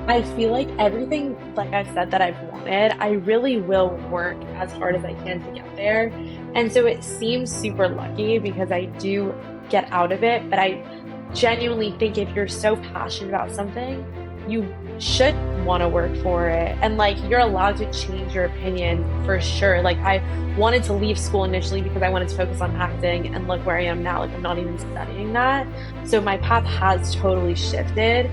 I feel like everything, like I've said, that I've wanted, I really will work as hard as I can to get there. And so it seems super lucky because I do get out of it. But I genuinely think if you're so passionate about something, you should want to work for it. And like you're allowed to change your opinion for sure. Like I wanted to leave school initially because I wanted to focus on acting, and look where I am now. Like I'm not even studying that. So my path has totally shifted.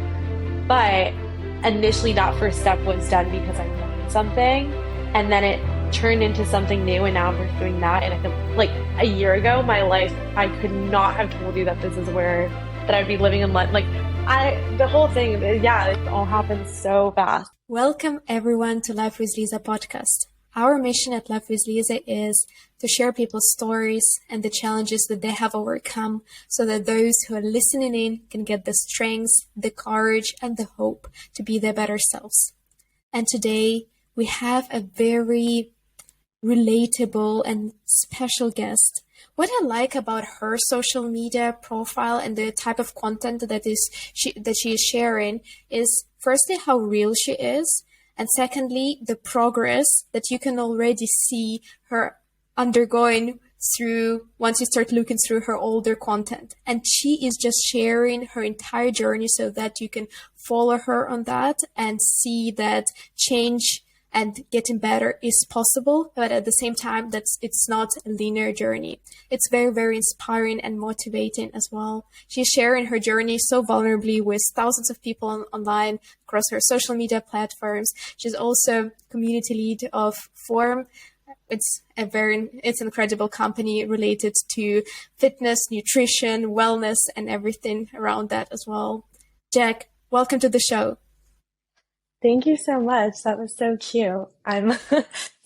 But initially that first step was done because I wanted something, and then it turned into something new, and now I'm pursuing that. And I think like a year ago, my life, I could not have told you that this is where that I'd be living in London. Like the whole thing, yeah, it all happened so fast. Welcome everyone to Life with Liza podcast. Our mission at Life with Liza is to share people's stories and the challenges that they have overcome so that those who are listening in can get the strength, the courage, and the hope to be their better selves. And today we have a very relatable and special guest. What I like about her social media profile and the type of content that she is sharing is firstly how real she is, and secondly the progress that you can already see her undergoing through once you start looking through her older content. And she is just sharing her entire journey so that you can follow her on that and see that change and getting better is possible, but at the same time, it's not a linear journey. It's very, very inspiring and motivating as well. She's sharing her journey so vulnerably with thousands of people online across her social media platforms. She's also community lead of Form. It's an incredible company related to fitness, nutrition, wellness, and everything around that as well. Jac, welcome to the show. Thank you so much. That was so cute. I'm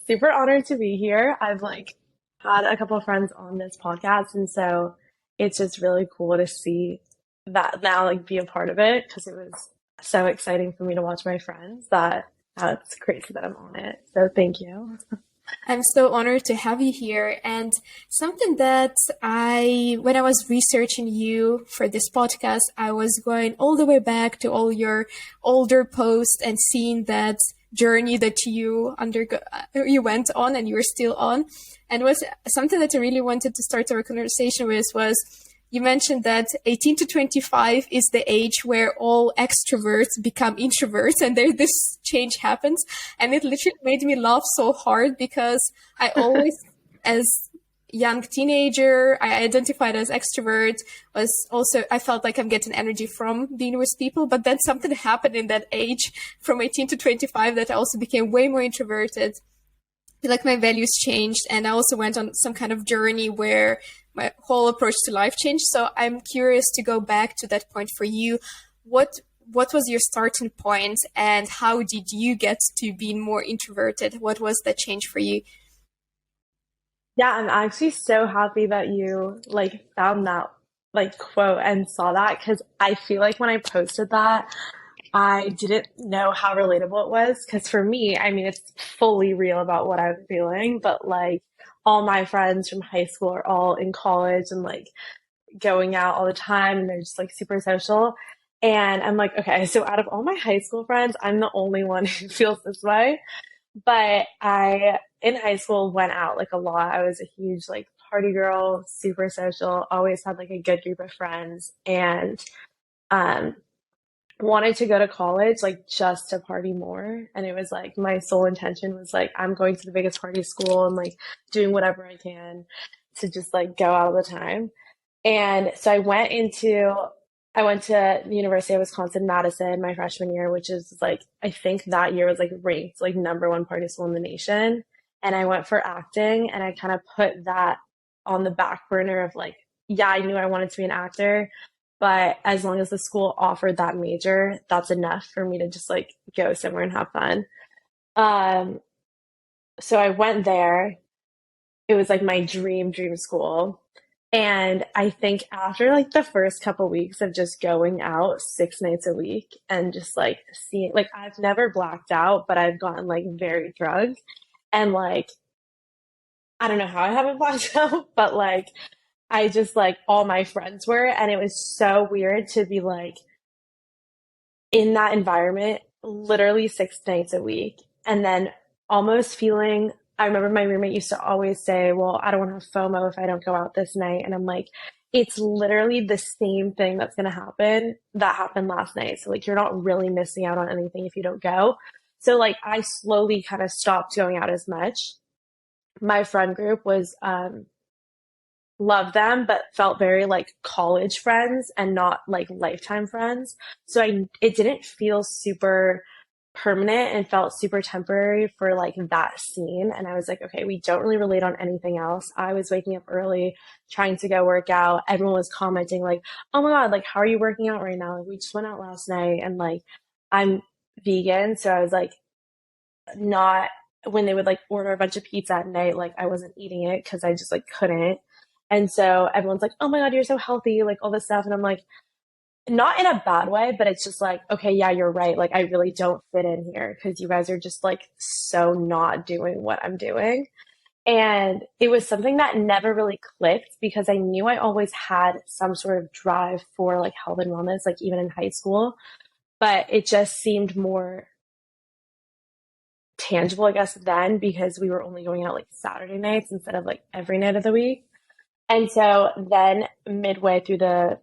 super honored to be here. I've had a couple of friends on this podcast, and so it's just really cool to see that now, be a part of it, because it was so exciting for me to watch my friends that it's crazy that I'm on it. So thank you. I'm so honored to have you here. And something that when I was researching you for this podcast, I was going all the way back to all your older posts and seeing that journey that you went on and you were still on. And it was something that I really wanted to start our conversation with was, you mentioned that 18 to 25 is the age where all extroverts become introverts, and there this change happens. And it literally made me laugh so hard because I always, as young teenager, I identified as extrovert. I felt like I'm getting energy from being with people, but then something happened in that age from 18 to 25 that I also became way more introverted. Like my values changed, and I also went on some kind of journey where my whole approach to life changed. So I'm curious to go back to that point for you. What was your starting point, and how did you get to being more introverted? What was that change for you? Yeah, I'm actually so happy that you found that quote and saw that, because I feel like when I posted that, I didn't know how relatable it was, because for me, I mean, it's fully real about what I'm feeling, but all my friends from high school are all in college and going out all the time, and they're just super social. And I'm like, okay, so out of all my high school friends, I'm the only one who feels this way. But I, in high school, went out a lot. I was a huge party girl, super social, always had a good group of friends, and wanted to go to college just to party more. And it was my sole intention was I'm going to the biggest party school and doing whatever I can to just go out all the time. And so I went to the University of Wisconsin-Madison my freshman year, which is I think that year was ranked number one party school in the nation. And I went for acting, and I kind of put that on the back burner of yeah, I knew I wanted to be an actor, but as long as the school offered that major, that's enough for me to just go somewhere and have fun. So I went there. It was my dream school. And I think after the first couple weeks of just going out 6 nights a week and just seeing, I've never blacked out, but I've gotten very drugged. And I don't know how I haven't blacked out, but I just all my friends were, and it was so weird to be in that environment literally 6 nights a week. And then almost feeling, I remember my roommate used to always say, well, I don't want to have FOMO if I don't go out this night. And I'm like, it's literally the same thing that's going to happen that happened last night. So like, you're not really missing out on anything if you don't go. So like, I slowly kind of stopped going out as much. My friend group was, loved them, but felt very like college friends and not like lifetime friends. So it didn't feel super permanent and felt super temporary for like that scene. And I was like, okay, we don't really relate on anything else. I was waking up early, trying to go work out. Everyone was commenting like, oh my God, like, how are you working out right now? Like, we just went out last night, and like, I'm vegan. So I was like, not when they would like order a bunch of pizza at night, like I wasn't eating it because I just like couldn't. And so everyone's like, oh my God, you're so healthy, like all this stuff. And I'm like, not in a bad way, but it's just like, okay, yeah, you're right. Like, I really don't fit in here because you guys are just like so not doing what I'm doing. And it was something that never really clicked because I knew I always had some sort of drive for like health and wellness, like even in high school. But it just seemed more tangible, I guess, then because we were only going out like Saturday nights instead of like every night of the week. And so then midway through the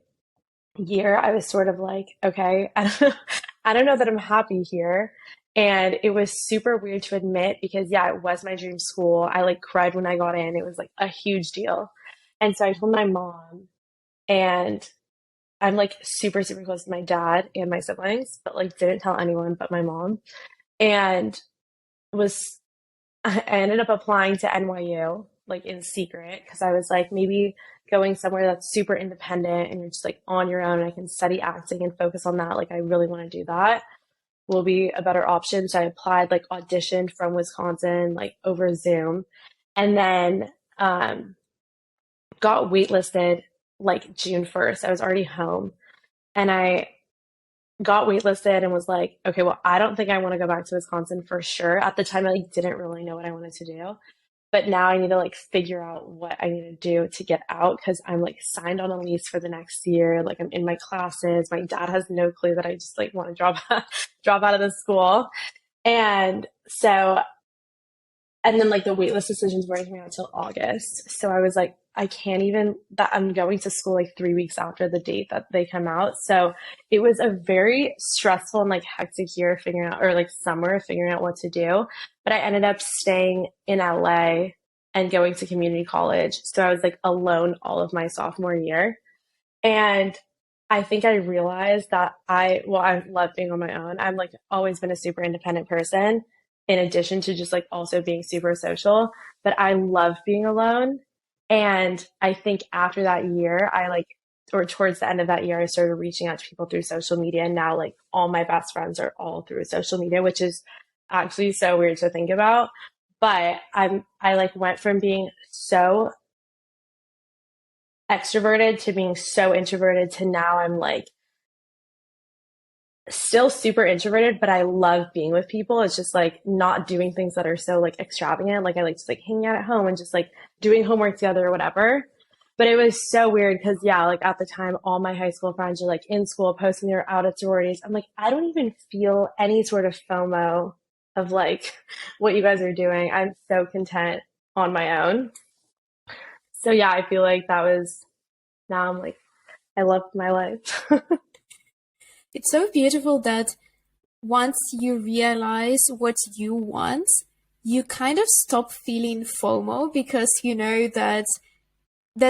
year, I was sort of like, okay, I don't know that I'm happy here. And it was super weird to admit because, yeah, it was my dream school. I like cried when I got in. It was like a huge deal. And so I told my mom, and I'm like super, super close to my dad and my siblings, but like didn't tell anyone but my mom. And was I ended up applying to NYU like in secret because I was like, maybe going somewhere that's super independent and you're just like on your own. I can study acting and focus on that. Like, I really want to do that will be a better option. So I applied, like auditioned from Wisconsin, like over Zoom, and then got waitlisted like June 1st. I was already home, and I got waitlisted and was like, okay, well, I don't think I want to go back to Wisconsin for sure. At the time, I like didn't really know what I wanted to do. But now I need to like figure out what I need to do to get out because I'm like signed on a lease for the next year. Like, I'm in my classes. My dad has no clue that I just like want to drop out of the school. And so, and then like the waitlist decisions weren't coming out until August. So I was like, I can't even, that I'm going to school like 3 weeks after the date that they come out. So it was a very stressful and like hectic year figuring out, or like summer figuring out what to do. But I ended up staying in LA and going to community college. So I was like alone all of my sophomore year. And I think I realized that I love being on my own. I'm like always been a super independent person in addition to just like also being super social, but I love being alone. And I think after that year, or towards the end of that year, I started reaching out to people through social media. And now like all my best friends are all through social media, which is actually so weird to think about. But I like went from being so extroverted to being so introverted to now I'm like still super introverted, but I love being with people. It's just like not doing things that are so like extravagant. Like, I like just like hanging out at home and just like doing homework together or whatever. But it was so weird because, yeah, like at the time, all my high school friends are like in school posting their out at sororities. I'm like, I don't even feel any sort of FOMO of like what you guys are doing. I'm so content on my own. So yeah, I feel like now I'm like, I love my life. It's so beautiful that once you realize what you want, you kind of stop feeling FOMO because you know that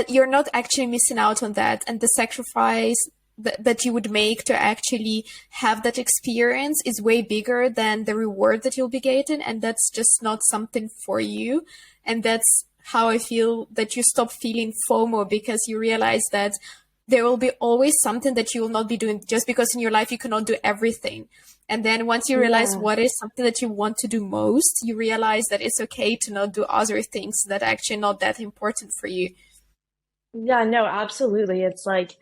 you're not actually missing out on that, and the sacrifice that you would make to actually have that experience is way bigger than the reward that you'll be getting, and that's just not something for you. And that's how I feel that you stop feeling FOMO because you realize that there will be always something that you will not be doing just because in your life you cannot do everything. And then once you realize Yeah. what is something that you want to do most, you realize that it's okay to not do other things that are actually not that important for you. Yeah, no, absolutely. It's like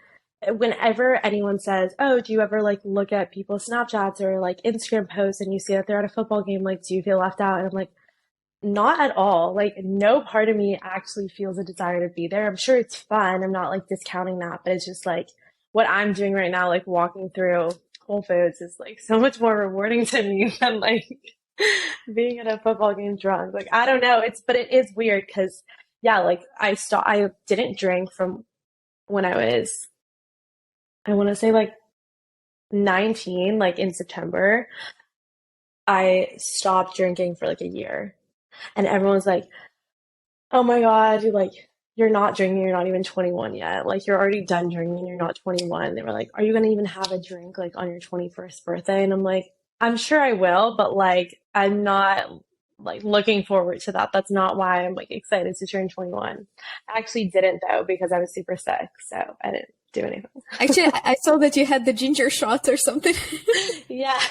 whenever anyone says, "Oh, do you ever like look at people's Snapchats or like Instagram posts and you see that they're at a football game, like do you feel left out?" And I'm like, not at all. Like, no part of me actually feels a desire to be there. I'm sure it's fun. I'm not like discounting that, but it's just like what I'm doing right now, like walking through Whole Foods is like so much more rewarding to me than like being at a football game drunk. Like I don't know, but it is weird because yeah, like I didn't drink from when I want to say like 19, like in September. I stopped drinking for like a year. And everyone's like, "Oh my God, you're not drinking, you're not even 21 yet. Like you're already done drinking, you're not 21." They were like, "Are you gonna even have a drink like on your 21st birthday?" And I'm like, "I'm sure I will, but like I'm not like looking forward to that. That's not why I'm like excited to turn 21." I actually didn't though because I was super sick, so I didn't do anything. Actually, I saw that you had the ginger shot or something. Yeah.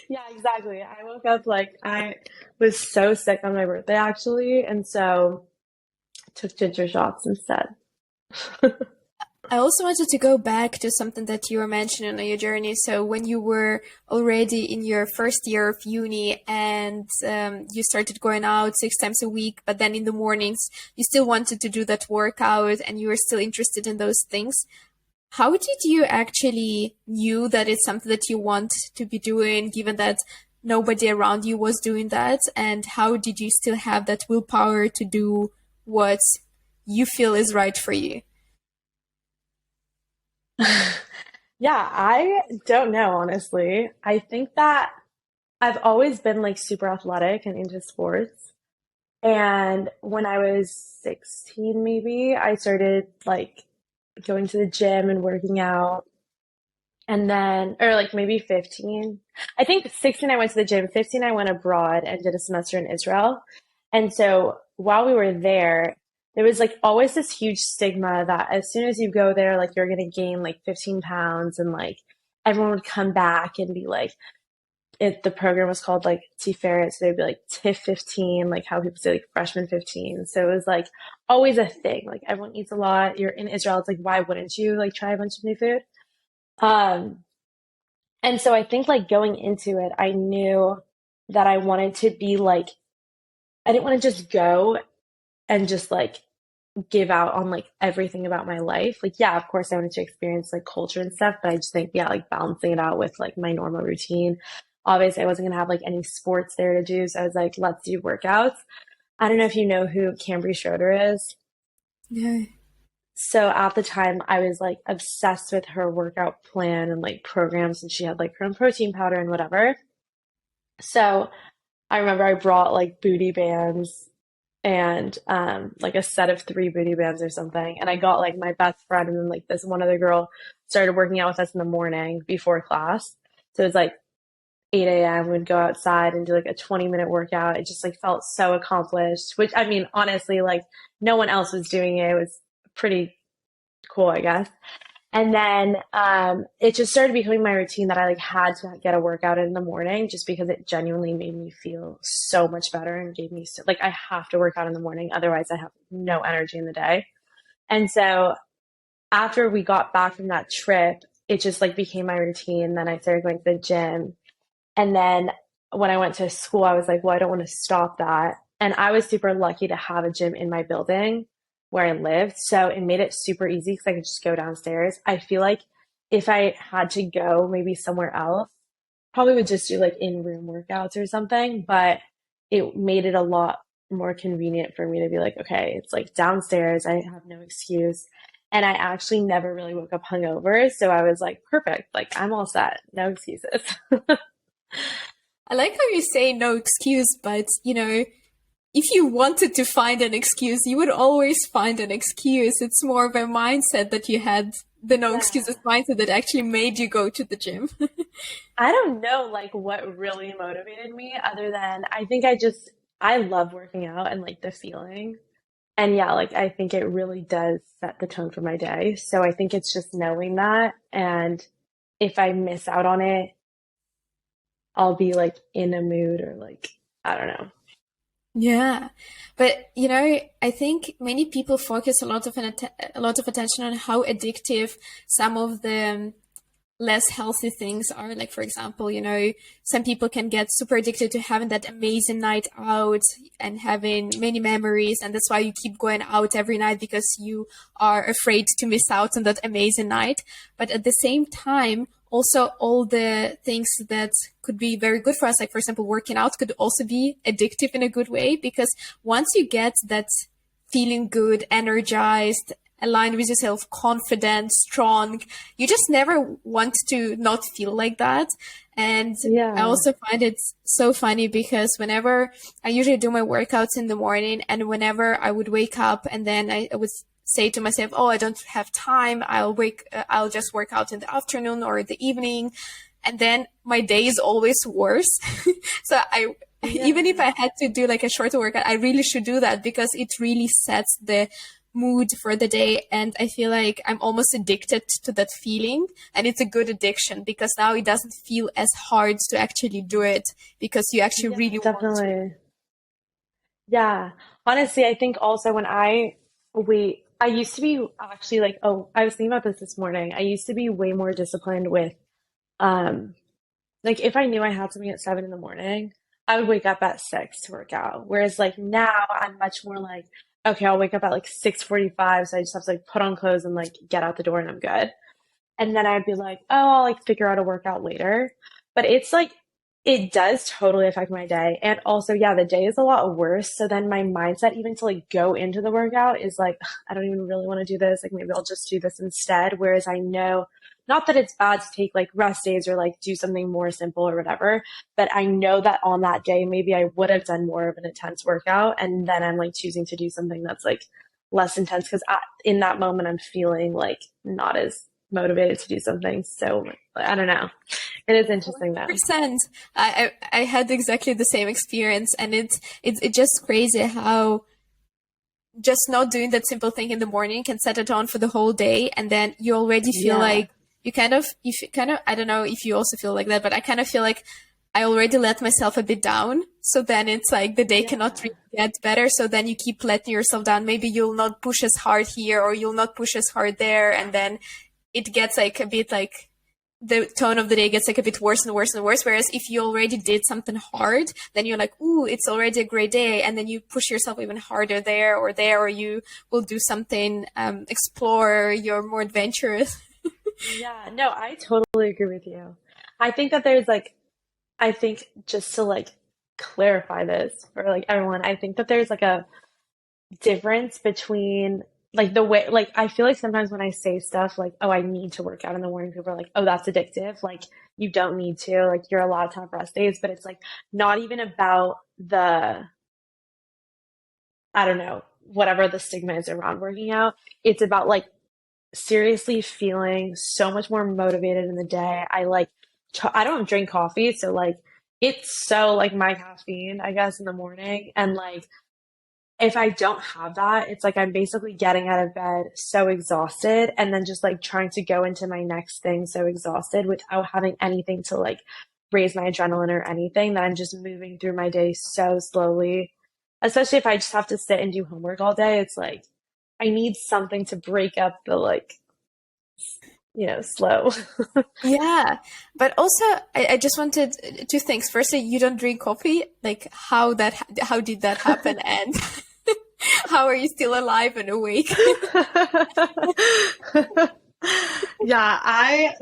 Yeah, exactly. I woke up like I was so sick on my birthday actually, and so took ginger shots instead. I also wanted to go back to something that you were mentioning on your journey. So when you were already in your first year of uni and you started going out 6 times a week, but then in the mornings you still wanted to do that workout and you were still interested in those things. How did you actually knew that it's something that you want to be doing, given that nobody around you was doing that? And how did you still have that willpower to do what you feel is right for you? Yeah, I don't know, honestly. I think that I've always been like super athletic and into sports. And when I was 16, maybe, I started like going to the gym and working out. And then, or like maybe 15. I think 16, I went to the gym. 15, I went abroad and did a semester in Israel. And so while we were there was like always this huge stigma that as soon as you go there, like you're going to gain like 15 pounds and like everyone would come back and be like, the program was called like Tiferet. So they'd be like TIF 15, like how people say like freshman 15. So it was like always a thing. Like everyone eats a lot. You're in Israel. It's like, why wouldn't you like try a bunch of new food? Um, and so I think like going into it, I knew that I wanted to be like, I didn't want to just go and just like give out on like everything about my life. Like, yeah, of course I wanted to experience like culture and stuff, but I just think, yeah, like balancing it out with like my normal routine. Obviously, I wasn't going to have like any sports there to do. So I was like, let's do workouts. I don't know if you know who Cambry Schroeder is. Yeah. So at the time, I was like obsessed with her workout plan and like programs, and she had like her own protein powder and whatever. So I remember I brought like booty bands and like a set of three booty bands or something. And I got like my best friend and then like this one other girl started working out with us in the morning before class. So it was like 8 a.m. We'd go outside and do like a 20-minute workout. It just like felt so accomplished, which I mean, honestly, like no one else was doing it. It was pretty cool, I guess. And then it just started becoming my routine that I like had to get a workout in the morning just because it genuinely made me feel so much better and gave me like I have to work out in the morning. Otherwise, I have no energy in the day. And so after we got back from that trip, it just like became my routine. Then I started going to the gym. And then when I went to school, I was like, well, I don't want to stop that. And I was super lucky to have a gym in my building where I lived. So it made it super easy because I could just go downstairs. I feel like if I had to go maybe somewhere else, probably would just do like in-room workouts or something, but it made it a lot more convenient for me to be like, okay, it's like downstairs. I have no excuse. And I actually never really woke up hungover. So I was like, perfect. Like I'm all set. No excuses. I like how you say no excuse, but you know, if you wanted to find an excuse, you would always find an excuse. It's more of a mindset that you had, the no Yeah. excuses mindset that actually made you go to the gym. I don't know like what really motivated me other than I love working out and like the feeling. And yeah, like I think it really does set the tone for my day. So I think it's just knowing that. And if I miss out on it, I'll be like in a mood or like, I don't know. Yeah, but you know, I think many people focus a lot of attention on how addictive some of the less healthy things are. Like, for example, you know, some people can get super addicted to having that amazing night out and having many memories. And that's why you keep going out every night because you are afraid to miss out on that amazing night. But at the same time, also all the things that could be very good for us, like for example, working out could also be addictive in a good way, because once you get that feeling good, energized, aligned with yourself, confident, strong, you just never want to not feel like that. And I Yeah. also find it so funny because whenever I usually do my workouts in the morning, and whenever I would wake up and then I would say to myself, oh, I don't have time, I'll just work out in the afternoon or the evening. And then my day is always worse. So even if Yeah. I had to do like a shorter workout, I really should do that, because it really sets the mood for the day. And I feel like I'm almost addicted to that feeling. And it's a good addiction, because now it doesn't feel as hard to actually do it, because you actually Yeah, really want to. definitely. Yeah. Honestly, I think also when I used to be actually like, oh, I was thinking about this morning. I used to be way more disciplined with, um, like if I knew I had something at 7 in the morning, I would wake up at 6 to work out. Whereas like now I'm much more like, okay, I'll wake up at like 6:45, so I just have to like put on clothes and like get out the door and I'm good. And then I'd be like, oh, I'll like figure out a workout later. But it's like, it does totally affect my day. And also, yeah, the day is a lot worse. So then my mindset, even to like go into the workout, is like, "Ugh, I don't even really want to do this. Like, maybe I'll just do this instead." Whereas I know, not that it's bad to take like rest days or like do something more simple or whatever, but I know that on that day, maybe I would have done more of an intense workout. And then I'm like choosing to do something that's like less intense because in that moment, I'm feeling like not as motivated to do something. So I don't know. It is interesting though. 100%. I had exactly the same experience, and it's just crazy how just not doing that simple thing in the morning can set it on for the whole day, and then you already feel Yeah. like I don't know if you also feel like that, but I kind of feel like I already let myself a bit down. So then it's like the day cannot Yeah. really get better. So then you keep letting yourself down. Maybe you'll not push as hard here, or you'll not push as hard there, and then it gets like a bit like the tone of the day gets like a bit worse and worse and worse. Whereas if you already did something hard, then you're like, ooh, it's already a great day. And then you push yourself even harder there, or you will do something, explore, you're more adventurous. Yeah. No, I totally agree with you. I think that there's like, I think just to like clarify this for like everyone, I think that there's like a difference between like the way, like, I feel like sometimes when I say stuff like, oh, I need to work out in the morning, people are like, oh, that's addictive. Like, you don't need to, like, you're allowed to have rest days, but it's like not even about the, I don't know, whatever the stigma is around working out. It's about like seriously feeling so much more motivated in the day. I don't drink coffee, so like it's so like my caffeine, I guess, in the morning. And like if I don't have that, it's like I'm basically getting out of bed so exhausted and then just like trying to go into my next thing so exhausted without having anything to like raise my adrenaline or anything, that I'm just moving through my day so slowly. Especially if I just have to sit and do homework all day, it's like I need something to break up the like, slow. Yeah. But also, I just wanted two things. Firstly, you don't drink coffee. Like how did that happen? And how are you still alive and awake? Yeah, I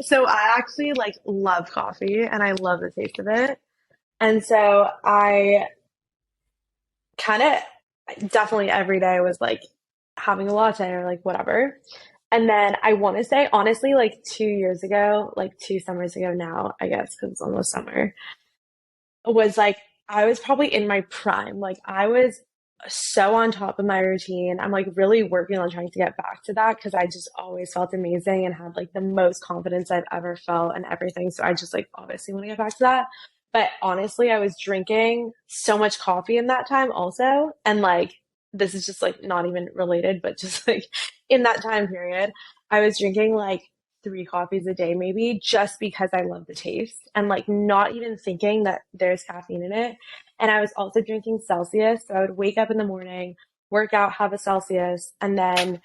actually like love coffee and I love the taste of it. And so I kind of definitely every day was like having a latte or like whatever. And then I want to say honestly, like 2 years ago, like 2 summers ago now, I guess, because it's almost summer, was like I was probably in my prime. Like I was so on top of my routine. I'm like really working on trying to get back to that because I just always felt amazing and had like the most confidence I've ever felt and everything. So I just like obviously want to get back to that. But honestly, I was drinking so much coffee in that time also. And like this is just like not even related, but just like in that time period, I was drinking like 3 coffees a day, maybe just because I love the taste and like not even thinking that there's caffeine in it. And I was also drinking Celsius. So I would wake up in the morning, work out, have a Celsius, and then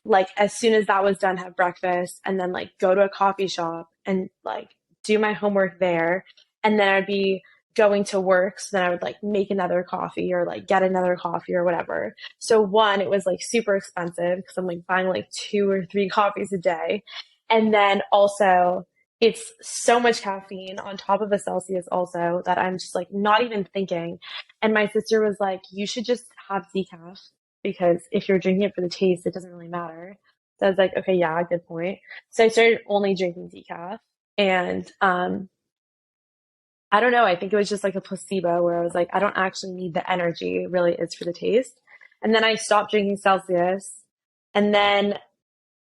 like as soon as that was done, have breakfast, and then like go to a coffee shop and like do my homework there. And then I'd be going to work. So then I would like make another coffee or like get another coffee or whatever. So one, it was like super expensive because I'm like buying like 2 or 3 coffees a day. And then also it's so much caffeine on top of a Celsius also that I'm just like not even thinking. And my sister was like, you should just have decaf because if you're drinking it for the taste, it doesn't really matter. So I was like, okay, yeah, good point. So I started only drinking decaf. And I don't know, I think it was just like a placebo where I was like, I don't actually need the energy, it really is for the taste. And then I stopped drinking Celsius. And then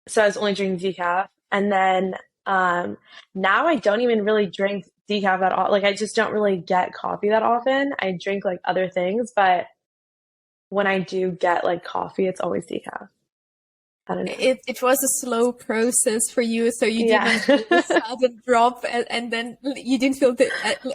so I was only drinking decaf. And then now I don't even really drink decaf at all. Like I just don't really get coffee that often. I drink like other things, but when I do get like coffee, it's always decaf. I don't know. It was a slow process for you, so you Yeah. didn't do the sudden drop, and then you didn't feel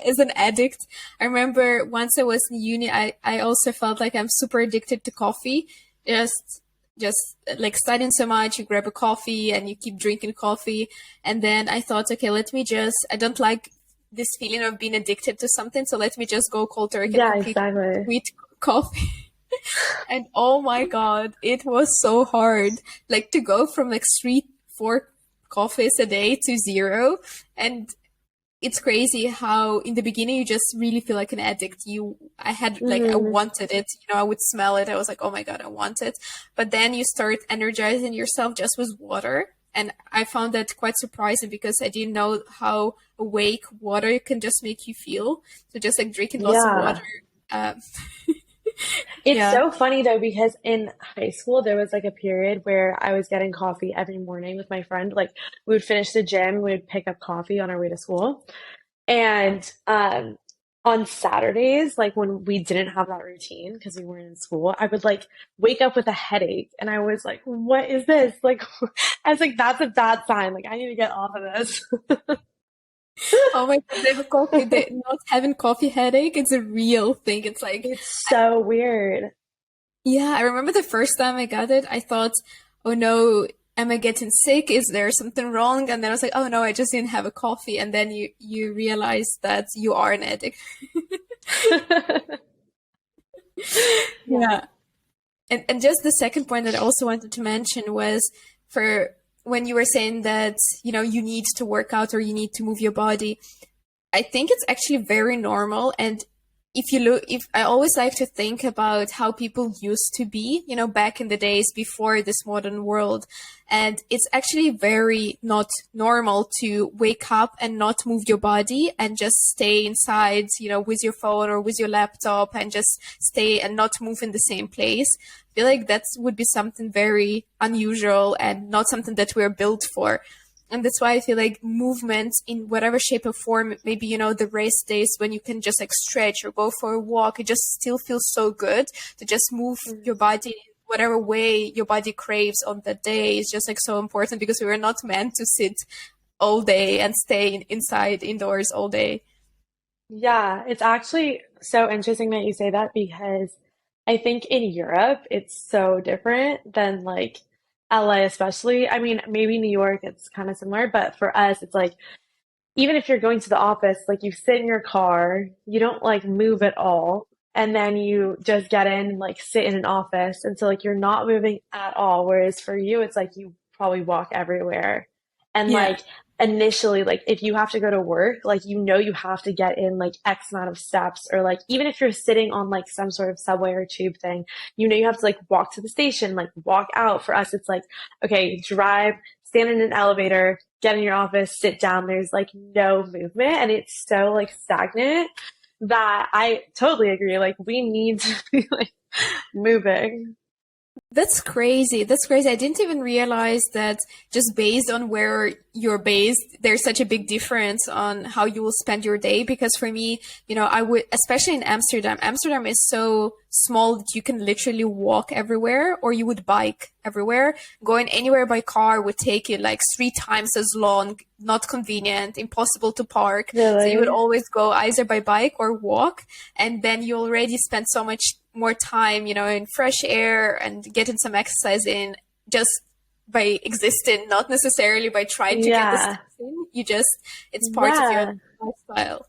as an addict. I remember once I was in uni, I also felt like I'm super addicted to coffee. Just like studying so much, you grab a coffee and you keep drinking coffee. And then I thought, okay, I don't like this feeling of being addicted to something, so let me just go cold turkey and Yeah, completely exactly. quit coffee. And oh my God, it was so hard. Like to go from like 3, 4 coffees a day to zero. And it's crazy how in the beginning you just really feel like an addict. I had like, I Hmm. wanted it, I would smell it. I was like, oh my God, I want it. But then you start energizing yourself just with water. And I found that quite surprising because I didn't know how awake water can just make you feel. So just like drinking lots of water. Yeah. Uh, It's yeah. so funny though, because in high school, there was like a period where I was getting coffee every morning with my friend. Like we would finish the gym, we would pick up coffee on our way to school. And on Saturdays, like when we didn't have that routine because we weren't in school, I would like wake up with a headache and I was like, what is this? Like, I was like, that's a bad sign. Like, I need to get off of this. Oh my God, not having coffee headache, it's a real thing. It's like, It's so weird. yeah, I remember the first time I got it, I thought, oh no, am I getting sick? Is there something wrong? And then I was like, oh no, I just didn't have a coffee. And then you realize that you are an addict. Yeah. Yeah. And just the second point that I also wanted to mention was for when you were saying that, you need to work out or you need to move your body. I think it's actually very normal. And if I always like to think about how people used to be, back in the days before this modern world. And it's actually very not normal to wake up and not move your body and just stay inside, with your phone or with your laptop and just stay and not move in the same place. I feel like that would be something very unusual and not something that we're built for. And that's why I feel like movement in whatever shape or form, maybe, the rest days when you can just like stretch or go for a walk, it just still feels so good to just move your body in whatever way your body craves on that day is just like so important because we were not meant to sit all day and stay inside indoors all day. Yeah, it's actually so interesting that you say that because I think in Europe it's so different than like LA especially. I mean, maybe New York it's kind of similar, but for us it's like even if you're going to the office, like you sit in your car, you don't like move at all, and then you just get in and like sit in an office, and so like you're not moving at all. Whereas for you, it's like you probably walk everywhere, and Yeah. like initially, like if you have to go to work, like you have to get in like X amount of steps, or like even if you're sitting on like some sort of subway or tube thing, you have to like walk to the station, like walk out. For us, it's like okay, drive, stand in an elevator, get in your office, sit down. There's like no movement and it's so like stagnant that I totally agree. Like we need to be like moving. That's crazy. That's crazy. I didn't even realize that just based on where you're based, there's such a big difference on how you will spend your day. Because for me, I would, especially in Amsterdam, Amsterdam is so small that you can literally walk everywhere or you would bike everywhere. Going anywhere by car would take you like 3 times as long, not convenient, impossible to park. So you would Really? always go either by bike or walk. And then you already spend so much more time, in fresh air and getting some exercise in just by existing, not necessarily by trying to get the Yeah. steps in. It's part of your Yeah. lifestyle.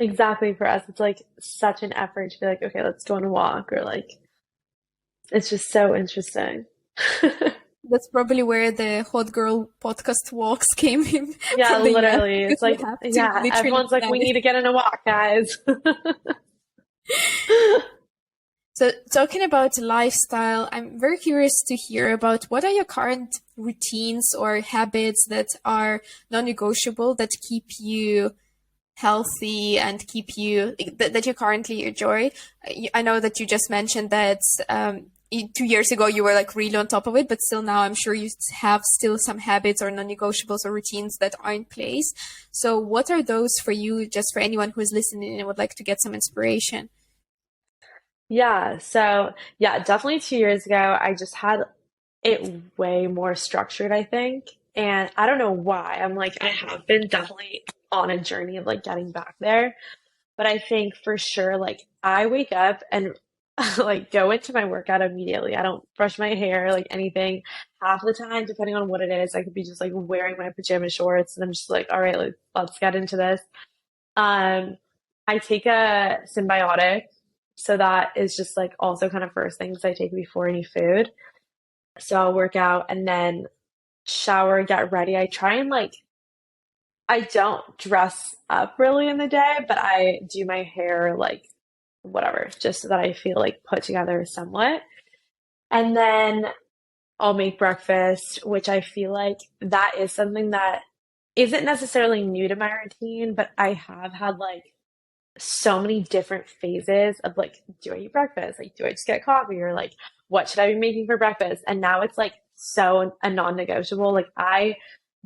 Exactly. For us, it's like such an effort to be like, okay, let's go on a walk or like it's just so interesting. That's probably where the hot girl podcast walks came in Yeah, from the US, literally. because It's we like, have to yeah, literally everyone's like, plan we it. need to get in a walk, guys. So, talking about lifestyle, I'm very curious to hear about what are your current routines or habits that are non-negotiable that keep you healthy and keep you that you currently enjoy. I know that you just mentioned that 2 years ago you were like really on top of it, but still now I'm sure you have still some habits or non-negotiables or routines that are in place. So what are those for you, just for anyone who is listening and would like to get some inspiration? Yeah, so yeah, definitely 2 years ago, I just had it way more structured, I think. And I don't know why. I'm like, I have been definitely on a journey of like getting back there. But I think for sure, like I wake up and like go into my workout immediately. I don't brush my hair, like anything. Half the time, depending on what it is, I could be just like wearing my pajama shorts and I'm just like, all right, let's get into this. Um, I take a symbiotic, so that is just like also kind of first things I take before any food. So I'll work out and then shower, get ready. I try and like I don't dress up really in the day, but I do my hair like whatever, just so that I feel like put together somewhat. And then I'll make breakfast, which I feel like that is something that isn't necessarily new to my routine, but I have had like so many different phases of like, do I eat breakfast? Like, do I just get coffee? Or like, what should I be making for breakfast? And now it's like so a non-negotiable. Like, I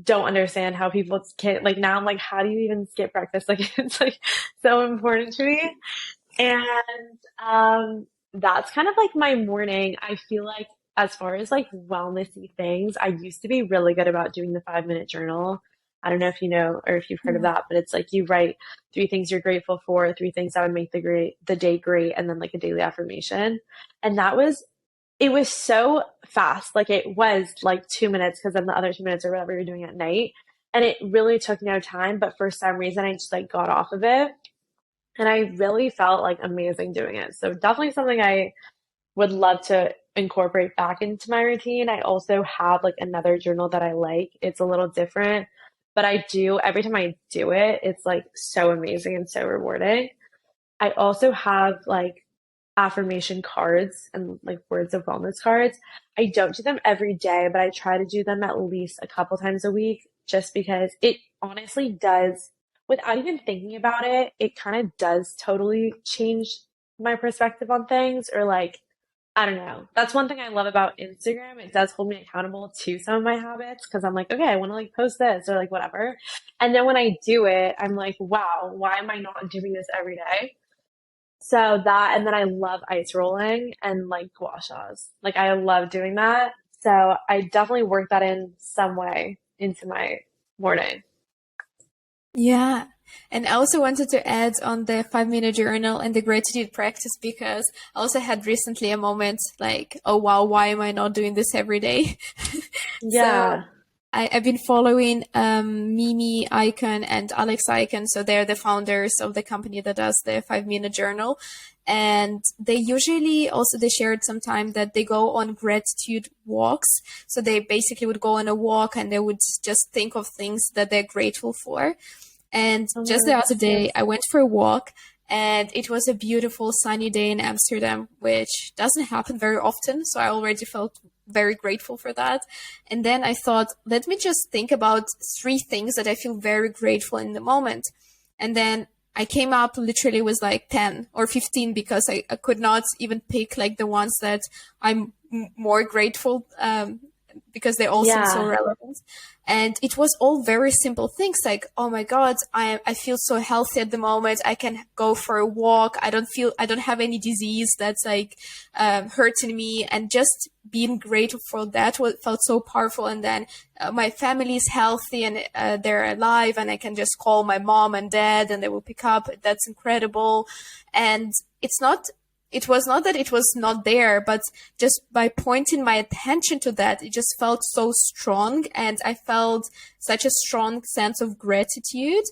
don't understand how people can like now I'm like, how do you even skip breakfast? Like, it's like so important to me. And that's kind of like my morning. I feel like as far as like wellnessy things, I used to be really good about doing the 5 minute journal. I don't know if you know or if you've heard of that, but it's like you write three things you're grateful for, three things that would make the day great, and then like a daily affirmation. And that was it was so fast. Like it was like 2 minutes because then the other 2 minutes or whatever you're doing at night. And it really took no time, but for some reason I just like got off of it. And I really felt like amazing doing it. So definitely something I would love to incorporate back into my routine. I also have like another journal that I like. It's a little different, but I do every time I do it, it's like so amazing and so rewarding. I also have like affirmation cards and like words of wellness cards. I don't do them every day, but I try to do them at least a couple times a week just because it honestly does, without even thinking about it, it kind of does totally change my perspective on things or like, I don't know. That's one thing I love about Instagram. It does hold me accountable to some of my habits because I'm like, okay, I want to like post this or like whatever. And then when I do it, I'm like, wow, why am I not doing this every day? So that, and then I love ice rolling and like gua shas. Like I love doing that. So I definitely work that in some way into my morning. Yeah. And I also wanted to add on the 5 minute journal and the gratitude practice because I also had recently a moment like, oh wow, why am I not doing this every day? So Yeah. I've been following Mimi Icon and Alex Icon. So they're the founders of the company that does the 5 minute journal. And they usually also they shared some time that they go on gratitude walks. So they basically would go on a walk and they would just think of things that they're grateful for. And Oh my just the God. other day, I went for a walk and it was a beautiful sunny day in Amsterdam, which doesn't happen very often. So I already felt very grateful for that. And then I thought, let me just think about three things that I feel very grateful in the moment. And then I came up literally was like 10 or 15 because I could not even pick like the ones that I'm more grateful because they all seem so Yeah. relevant. And it was all very simple things like, oh my God, I feel so healthy at the moment. I can go for a walk. I don't have any disease that's like hurting me. And just being grateful for that felt so powerful. And then my family is healthy and they're alive and I can just call my mom and dad and they will pick up. That's incredible. And it was not that it was not there, but just by pointing my attention to that, it just felt so strong. And I felt such a strong sense of gratitude.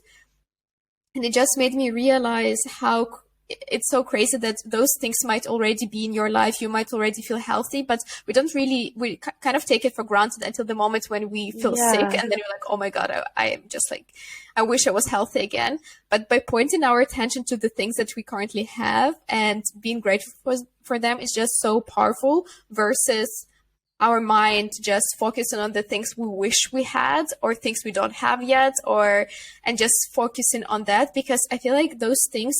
And it just made me realize how it's so crazy that those things might already be in your life. You might already feel healthy, but we kind of take it for granted until the moment when we feel sick. Yeah. And then we're like, oh my God, I am just like, I wish I was healthy again. But by pointing our attention to the things that we currently have and being grateful for them is just so powerful versus our mind just focusing on the things we wish we had or things we don't have yet, and just focusing on that, because I feel like those things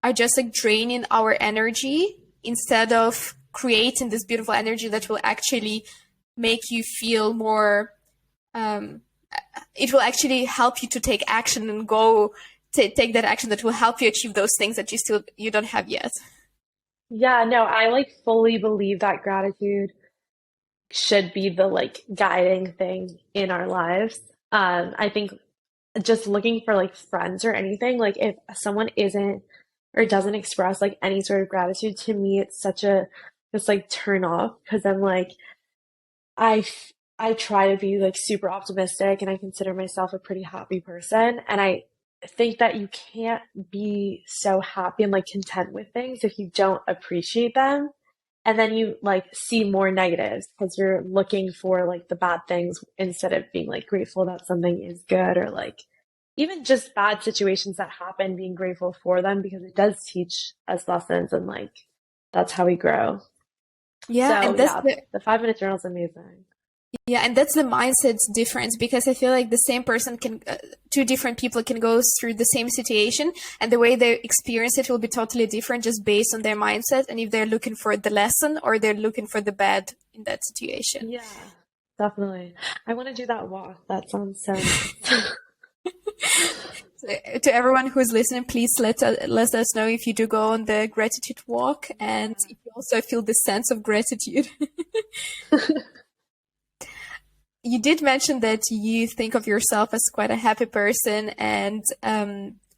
are just like draining our energy instead of creating this beautiful energy that will actually make you feel more, it will actually help you to take action and go take that action that will help you achieve those things that you don't have yet. Yeah, no, I like fully believe that gratitude should be the like guiding thing in our lives. I think just looking for like friends or anything, like if someone isn't or doesn't express like any sort of gratitude to me, it's such a just like turn off because I'm like I try to be like super optimistic and I consider myself a pretty happy person, and I think that you can't be so happy and like content with things if you don't appreciate them. And then you like see more negatives because you're looking for like the bad things instead of being like grateful that something is good, or like even just bad situations that happen, being grateful for them because it does teach us lessons, and like that's how we grow. Yeah, So and that's yeah, the the 5 minute journal is amazing. Yeah, and that's the mindset difference, because I feel like the same person two different people can go through the same situation, and the way they experience it will be totally different just based on their mindset and if they're looking for the lesson or they're looking for the bad in that situation. Yeah, definitely. I want to do that walk. That sounds so nice. So, to everyone who's listening, please let us know if you do go on the gratitude walk and if you also feel the sense of gratitude. You did mention that you think of yourself as quite a happy person and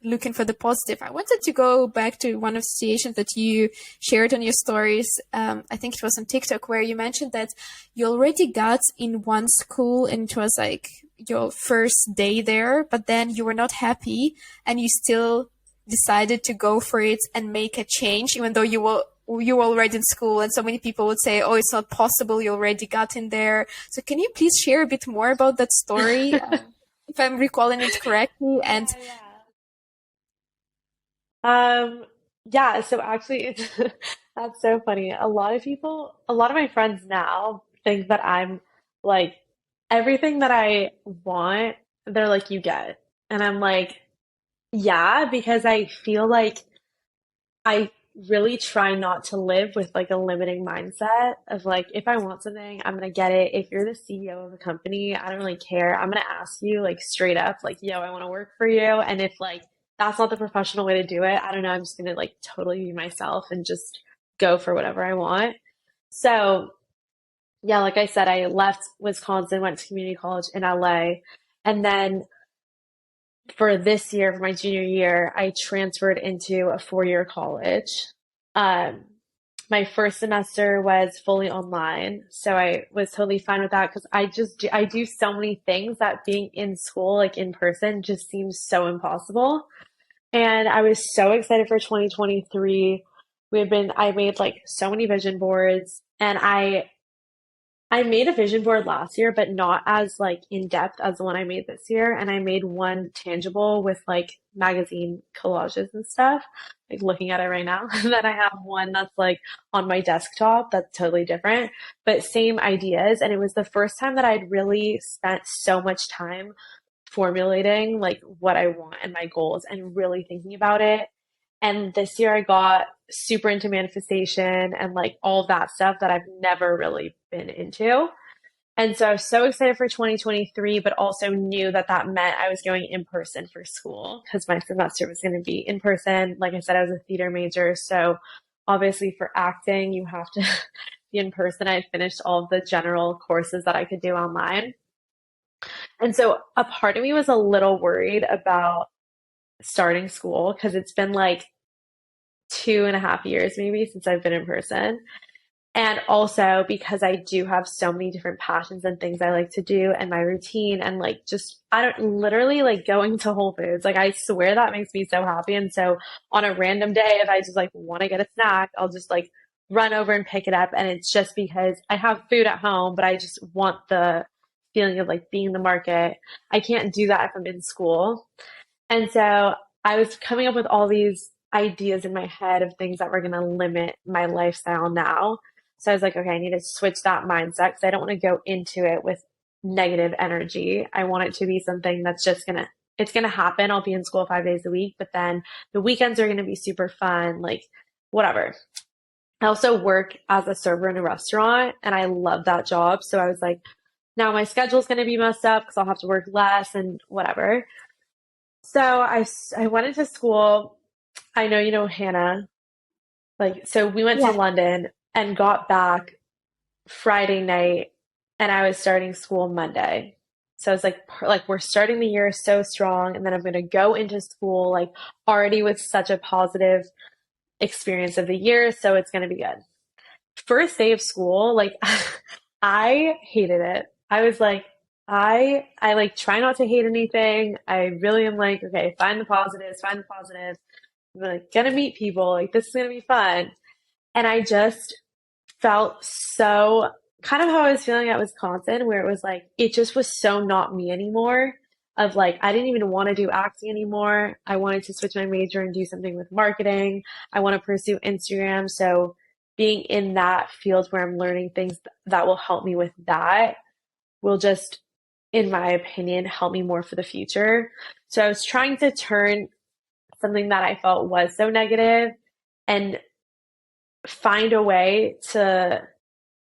looking for the positive. I wanted to go back to one of the situations that you shared on your stories. I think it was on TikTok, where you mentioned that you already got in one school and it was like your first day there, but then you were not happy and you still decided to go for it and make a change, even though you were already in school, and so many people would say, oh, it's not possible, you already got in there. So can you please share a bit more about that story, if I'm recalling it correctly? And Yeah, yeah. Yeah, so actually it's that's so funny. A lot of my friends now think that I'm like everything that I want, they're like, you get. And I'm like, yeah, because I feel like I really try not to live with like a limiting mindset of like, if I want something, I'm gonna get it. If you're the CEO of a company, I don't really care. I'm gonna ask you like straight up, like, yo, I want to work for you. And if like that's not the professional way to do it, I don't know, I'm just gonna like totally be myself and just go for whatever I want. So yeah, like I said, I left Wisconsin, went to community college in LA, and then for this year, for my junior year, I transferred into a 4 year college. Um, my first semester was fully online, so I was totally fine with that because I do so many things that being in school, like in person, just seems so impossible. And I was so excited for 2023. I made like so many vision boards, and I made a vision board last year, but not as like in depth as the one I made this year. And I made one tangible with like magazine collages and stuff, like looking at it right now. And then I have one that's like on my desktop that's totally different, but same ideas. And it was the first time that I'd really spent so much time formulating like what I want and my goals and really thinking about it. And this year I got super into manifestation and like all of that stuff that I've never really been into. And so I was so excited for 2023, but also knew that that meant I was going in person for school because my semester was going to be in person. Like I said, I was a theater major. So obviously for acting, you have to be in person. I had finished all of the general courses that I could do online. And so a part of me was a little worried about starting school because it's been like 2.5 years maybe since I've been in person. And also because I do have so many different passions and things I like to do and my routine and like just, I don't literally like going to Whole Foods. Like I swear that makes me so happy. And so on a random day, if I just like want to get a snack, I'll just like run over and pick it up. And it's just because I have food at home, but I just want the feeling of like being in the market. I can't do that if I'm in school. And so I was coming up with all these ideas in my head of things that were going to limit my lifestyle now. So I was like, okay, I need to switch that mindset because I don't want to go into it with negative energy. I want it to be something that's just going to, it's going to happen. I'll be in school 5 days a week, but then the weekends are going to be super fun, like whatever. I also work as a server in a restaurant and I love that job. So I was like, now my schedule's going to be messed up because I'll have to work less and whatever. So I went into school. I know you know Hannah. Like, so we went to Yeah. London and got back Friday night, and I was starting school Monday. So it's like we're starting the year so strong, and then I'm going to go into school like already with such a positive experience of the year. So it's going to be good. First day of school, like I hated it. I was like, I like try not to hate anything. I really am like, okay, find the positives, find the positives. I'm like gonna meet people, like this is gonna be fun. And I just felt so kind of how I was feeling at Wisconsin, where it was like it just was so not me anymore. Of like, I didn't even want to do acting anymore. I wanted to switch my major and do something with marketing. I want to pursue Instagram. So being in that field where I'm learning things that will help me with that will just, in my opinion, help me more for the future. So I was trying to turn something that I felt was so negative and find a way to,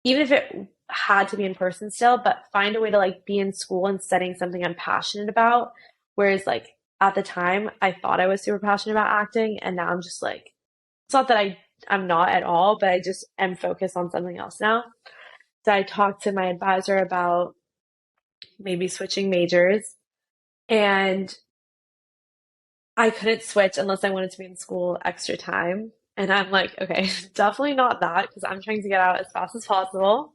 even if it had to be in person still, but find a way to like be in school and studying something I'm passionate about. Whereas like at the time I thought I was super passionate about acting and now I'm just like, it's not that I'm not at all, but I just am focused on something else now. So I talked to my advisor about maybe switching majors and I couldn't switch unless I wanted to be in school extra time. And I'm like, okay, definitely not that because I'm trying to get out as fast as possible.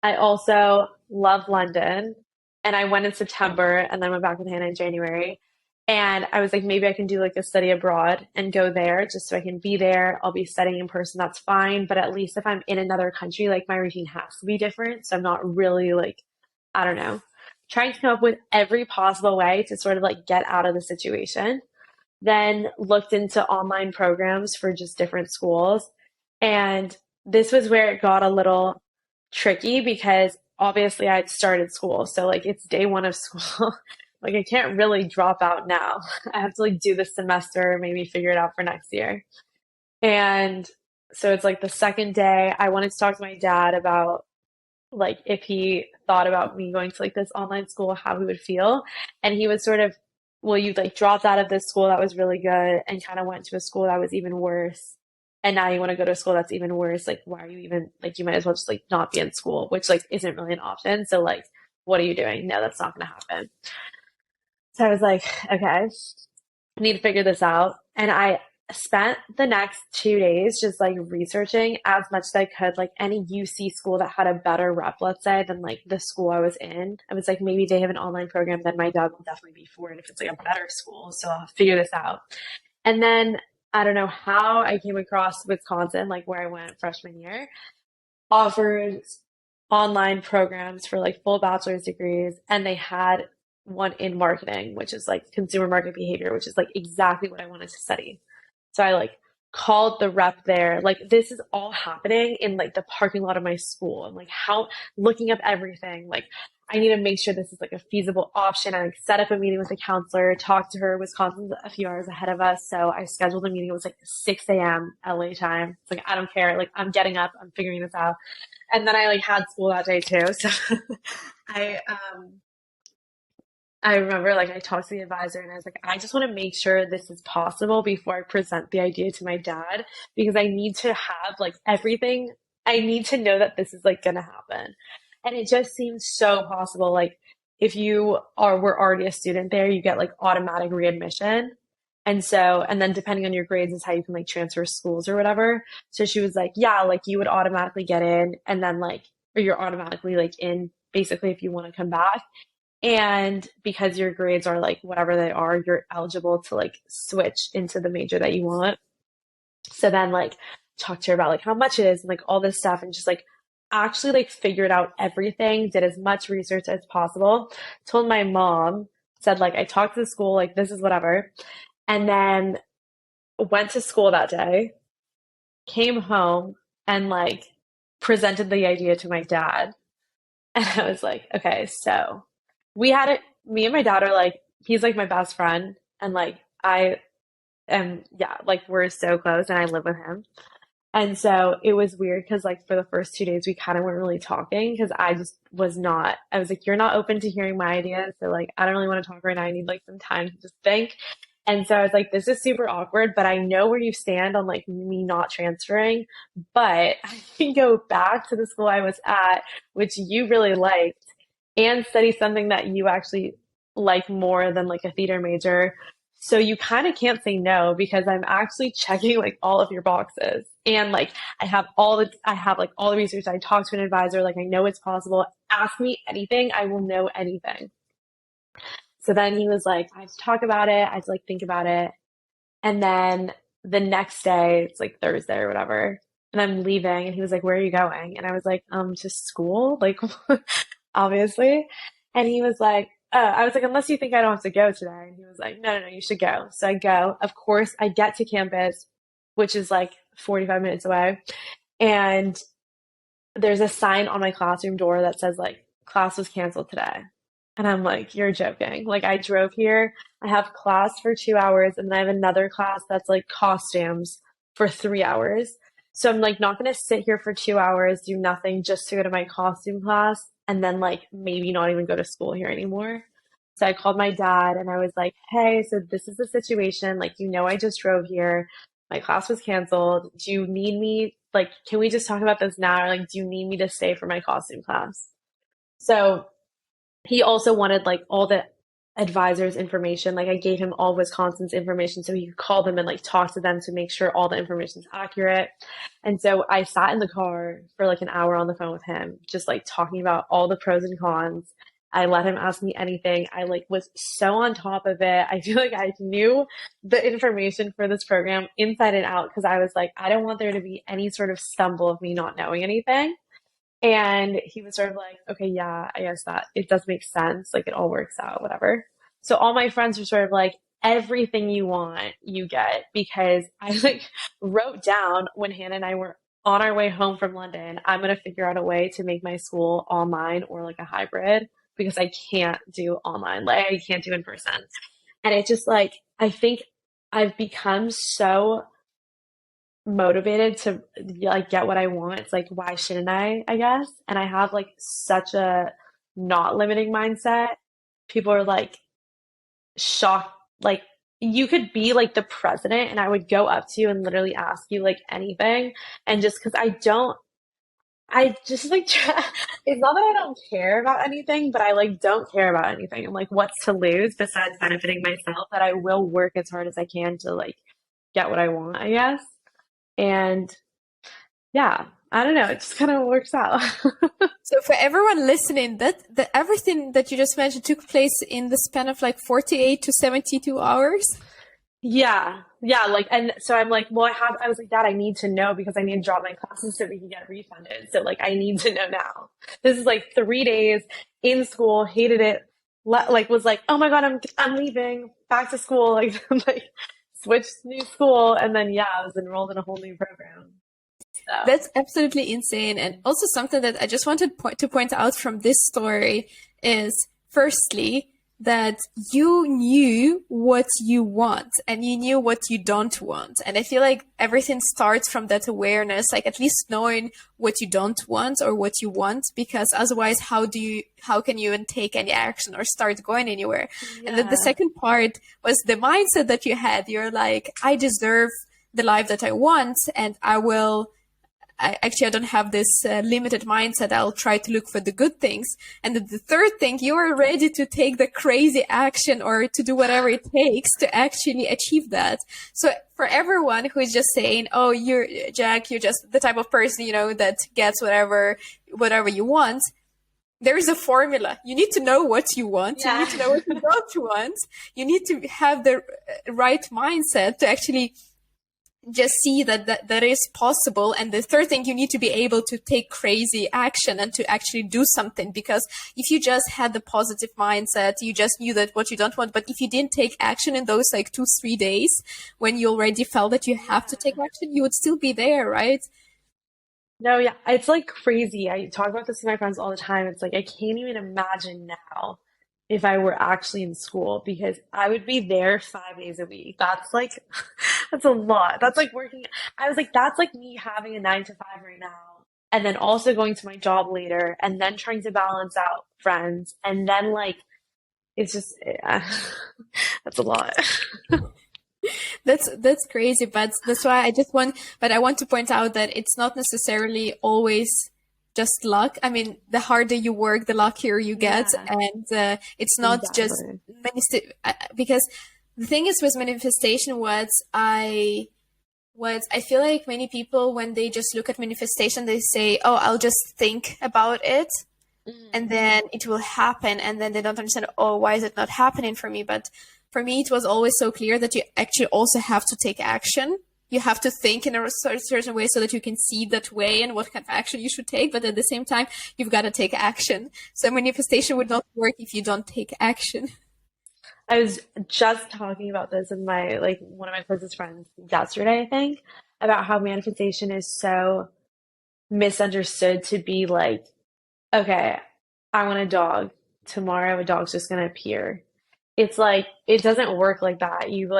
I also love London and I went in September and then went back with Hannah in January. And I was like, maybe I can do like a study abroad and go there just so I can be there. I'll be studying in person, that's fine. But at least if I'm in another country, like my routine has to be different. So I'm not really like, I don't know, trying to come up with every possible way to sort of like get out of the situation. Then looked into online programs for just different schools. And this was where it got a little tricky because obviously I'd started school. So like it's day one of school. Like I can't really drop out now. I have to like do this semester, maybe figure it out for next year. And so it's like the second day I wanted to talk to my dad about like if he thought about me going to like this online school, how he would feel. And he was sort of, well, you like dropped out of this school that was really good and kind of went to a school that was even worse. And now you want to go to a school that's even worse. Like, why are you even like you might as well just like not be in school, which like isn't really an option. So like, what are you doing? No, that's not gonna happen. So I was like, okay, I need to figure this out. And I spent the next 2 days just like researching as much as I could, like any UC school that had a better rep, let's say, than like the school I was in. I was like, maybe they have an online program, then my dad will definitely be for it if it's like a better school. So I'll figure this out. And then I don't know how I came across Wisconsin, like where I went freshman year, offers online programs for like full bachelor's degrees. And they had one in marketing, which is like consumer market behavior, which is like exactly what I wanted to study. So I like called the rep there. Like this is all happening in like the parking lot of my school. I'm like how looking up everything. Like I need to make sure this is like a feasible option. I like set up a meeting with a counselor, talked to her. Wisconsin's a few hours ahead of us. So I scheduled a meeting. It was like 6 a.m. LA time. It's like I don't care. Like I'm getting up, I'm figuring this out. And then I like had school that day too. So I I remember like I talked to the advisor and I was like, I just want to make sure this is possible before I present the idea to my dad because I need to have like everything. I need to know that this is like going to happen. And it just seems so possible. Like if you were already a student there, you get like automatic readmission. And so, and then depending on your grades is how you can like transfer schools or whatever. So she was like, yeah, like you would automatically get in and then like, or you're automatically like in basically if you want to come back. And because your grades are like whatever they are, you're eligible to like switch into the major that you want. So then like talk to her about like how much it is and like all this stuff and just like actually like figured out everything, did as much research as possible, told my mom, said like I talked to the school, like this is whatever. And then went to school that day, came home and like presented the idea to my dad. And I was like, okay, so we had it, me and my dad are like, he's like my best friend. And like, I am, yeah, like we're so close and I live with him. And so it was weird because like for the first 2 days, we kind of weren't really talking because I just was not, I was like, you're not open to hearing my ideas. So like, I don't really want to talk right now. I need like some time to just think. And so I was like, this is super awkward, but I know where you stand on like me not transferring, but I can go back to the school I was at, which you really liked, and study something that you actually like more than like a theater major. So you kind of can't say no because I'm actually checking like all of your boxes. And like I have like all the research. I talked to an advisor, like I know it's possible. Ask me anything, I will know anything. So then he was like, I have to talk about it. I have to like think about it. And then the next day, it's like Thursday or whatever, and I'm leaving and he was like, where are you going? And I was like, to school, like obviously. And he was like, I was like, unless you think I don't have to go today. And he was like, no, you should go. So I go. Of course, I get to campus, which is like 45 minutes away. And there's a sign on my classroom door that says like, class was canceled today. And I'm like, you're joking. Like I drove here, I have class for 2 hours, and then I have another class that's like costumes for 3 hours. So I'm like not gonna sit here for 2 hours, do nothing just to go to my costume class and then like maybe not even go to school here anymore. So I called my dad and I was like, hey, so this is the situation. Like, I just drove here. My class was canceled. Do you need me? Like, can we just talk about this now? Or like, do you need me to stay for my costume class? So he also wanted like all the advisors' information. Like I gave him all Wisconsin's information so he could call them and like talk to them to make sure all the information is accurate. And so I sat in the car for like an hour on the phone with him, just like talking about all the pros and cons. I let him ask me anything. I like was so on top of it. I feel like I knew the information for this program inside and out because I was like, I don't want there to be any sort of stumble of me not knowing anything. And he was sort of like, okay, yeah, I guess that it does make sense. Like it all works out, whatever. So all my friends were sort of like, everything you want, you get. Because I like wrote down when Hannah and I were on our way home from London, I'm going to figure out a way to make my school online or like a hybrid because I can't do online. Like I can't do in person. And it just like, I think I've become so motivated to like get what I want. It's like, why shouldn't I guess? And I have like such a not limiting mindset. People are like shocked. Like you could be like the president and I would go up to you and literally ask you like anything. And just because I just like try, it's not that I don't care about anything, but I like don't care about anything. I'm like, what's to lose besides benefiting myself? That I will work as hard as I can to like get what I want, I guess. And yeah, I don't know. It just kind of works out. So for everyone listening, that everything that you just mentioned took place in the span of like 48 to 72 hours. Yeah. Like, and so I'm like, well, I was like, Dad, I need to know because I need to drop my classes so we can get refunded. So like, I need to know now. This is like 3 days in school, hated it. Like was like, oh my God, I'm leaving back to school. Like, like switched new school. And then, yeah, I was enrolled in a whole new program. So. That's absolutely insane. And also something that I just wanted to point out from this story is firstly, that you knew what you want and you knew what you don't want. And I feel like everything starts from that awareness, like at least knowing what you don't want or what you want, because otherwise how can you even take any action or start going anywhere? Yeah. And then the second part was the mindset that you had. You're like, I deserve the life that I want and I will I don't have this limited mindset. I'll try to look for the good things. And the third thing, you are ready to take the crazy action or to do whatever it takes to actually achieve that. So for everyone who is just saying, oh, Jac, you're just the type of person, that gets whatever you want. There is a formula. You need to know what you want. Yeah. You need to know what you don't want. You need to have the right mindset to actually just see that is possible. And the third thing, you need to be able to take crazy action and to actually do something. Because if you just had the positive mindset, you just knew that what you don't want, but if you didn't take action in those 2-3 days when you already felt that you have to take action, you would still be there, right? No, yeah, it's crazy. I talk about this with my friends all the time. It's I can't even imagine now if I were actually in school because I would be there 5 days a week. That's that's a lot. That's working. I was that's me having a 9 to 5 right now, and then also going to my job later, and then trying to balance out friends, and then it's just that's a lot. That's crazy, but that's why I want to point out that it's not necessarily always just luck. I mean, the harder you work, the luckier you get. Yeah. And it's not exactly. Just because the thing is with manifestation, what I feel like many people, when they just look at manifestation, they say, oh, I'll just think about it. And then it will happen. And then they don't understand, oh, why is it not happening for me? But for me, it was always so clear that you actually also have to take action. You have to think in a certain way so that you can see that way and what kind of action you should take. But at the same time, you've got to take action. So manifestation would not work if you don't take action. I was just talking about this with my one of my closest friends yesterday, I think, about how manifestation is so misunderstood to be okay, I want a dog. Tomorrow a dog's just going to appear. It's it doesn't work like that. You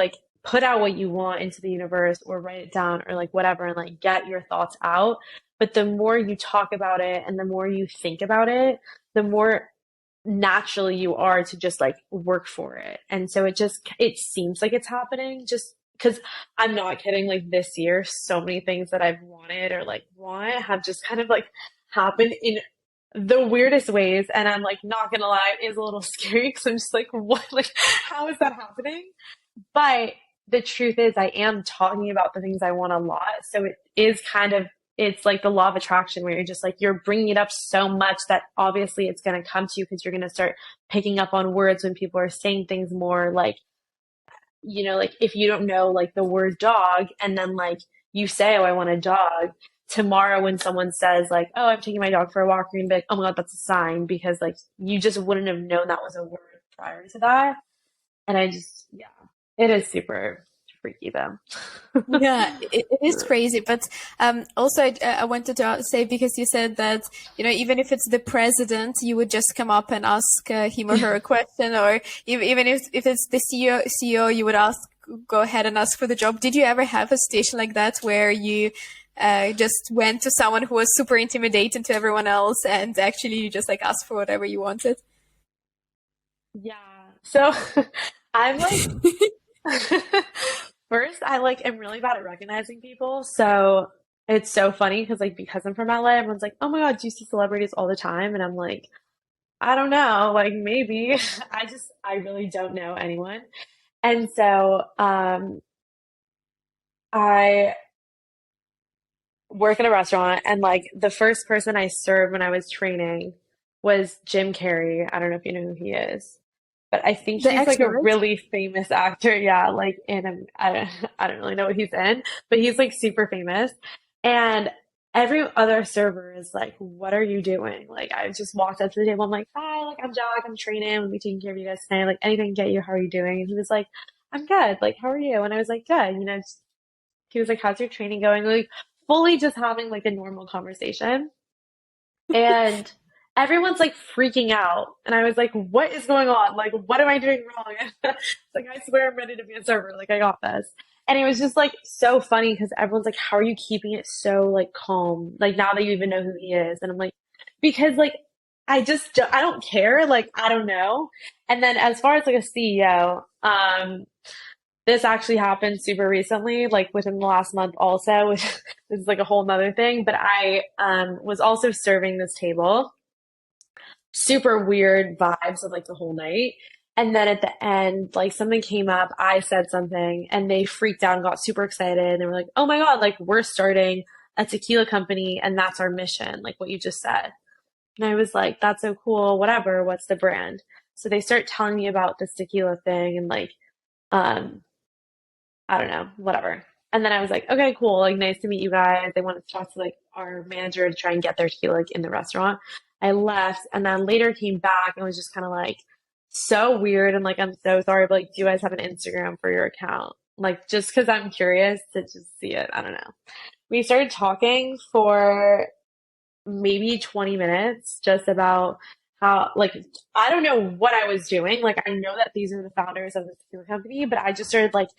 put out what you want into the universe or write it down or whatever and get your thoughts out. But the more you talk about it and the more you think about it, the more naturally you are to just work for it. And so it seems like it's happening just because I'm not kidding. This year, so many things that I've wanted or want have just kind of happened in the weirdest ways, and I'm not gonna lie, it is a little scary because I'm just what, how is that happening? But the truth is, I am talking about the things I want a lot, so it is it's the law of attraction where you're just you're bringing it up so much that obviously it's gonna come to you because you're gonna start picking up on words when people are saying things more if you don't know the word dog and then you say, oh, I want a dog. Tomorrow when someone says oh, I'm taking my dog for a walk, you're gonna be oh my God, that's a sign because you just wouldn't have known that was a word prior to that. And it is super freaky though. Yeah, it is crazy. But also I wanted to say, because you said that, even if it's the president, you would just come up and ask him or her a question, or even if it's the CEO, you would go ahead and ask for the job. Did you ever have a situation like that where you just went to someone who was super intimidating to everyone else and actually you just asked for whatever you wanted? Yeah. So I'm first, I am really bad at recognizing people. So it's so funny because I'm from LA, everyone's oh my God, do you see celebrities all the time? And I'm I don't know, maybe. I really don't know anyone. And so I work in a restaurant, and the first person I served when I was training was Jim Carrey. I don't know if you know who he is, but I think he's a really famous actor. Yeah, I don't really know what he's in, but he's super famous. And every other server is what are you doing? I just walked up to the table. I'm hi, I'm Jac. I'm training. I'm gonna be taking care of you guys tonight. Anything to get you? How are you doing? And he was I'm good. how are you? And I was good. He was how's your training going? Fully just having a normal conversation. And everyone's freaking out. And I was what is going on? What am I doing wrong? I swear I'm ready to be a server. I got this. And it was just so funny because everyone's how are you keeping it so calm? Now that you even know who he is. And I'm because I don't care. I don't know. And then as far as a CEO, this actually happened super recently, like within the last month also, which this is like a whole nother thing, but I was also serving this table. Super weird vibes of like the whole night. And then at the end, like something came up, I said something, and they freaked out and got super excited. And they were like, oh my God, like we're starting a tequila company and that's our mission, like what you just said. And I was like, that's so cool, whatever, what's the brand? So they start telling me about this tequila thing and like, um, I don't know, whatever. And then I was like, okay, cool. Like, nice to meet you guys. They wanted to talk to like our manager to try and get their tequila like in the restaurant. I left and then later came back and was just kind of like so weird and like, I'm so sorry, but like, do you guys have an Instagram for your account? Like, just because I'm curious to just see it. I don't know. We started talking for maybe 20 minutes just about how like I don't know what I was doing. Like I know that these are the founders of this tequila company, but I just started like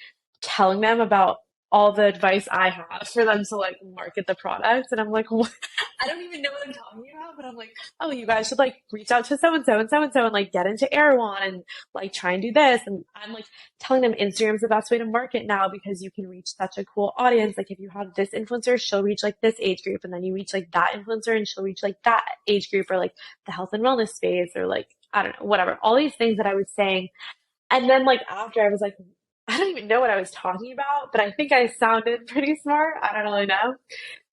telling them about all the advice I have for them to like market the products. And I'm like, what? I don't even know what I'm talking about, but I'm like, oh, you guys should like reach out to so and so and so and so and like get into Erewhon and like try and do this. And I'm like telling them Instagram's the best way to market now because you can reach such a cool audience. Like if you have this influencer, she'll reach like this age group, and then you reach like that influencer and she'll reach like that age group, or like the health and wellness space, or like, I don't know, whatever. All these things that I was saying. And then like after I was like, I don't even know what I was talking about, but I think I sounded pretty smart. I don't really know.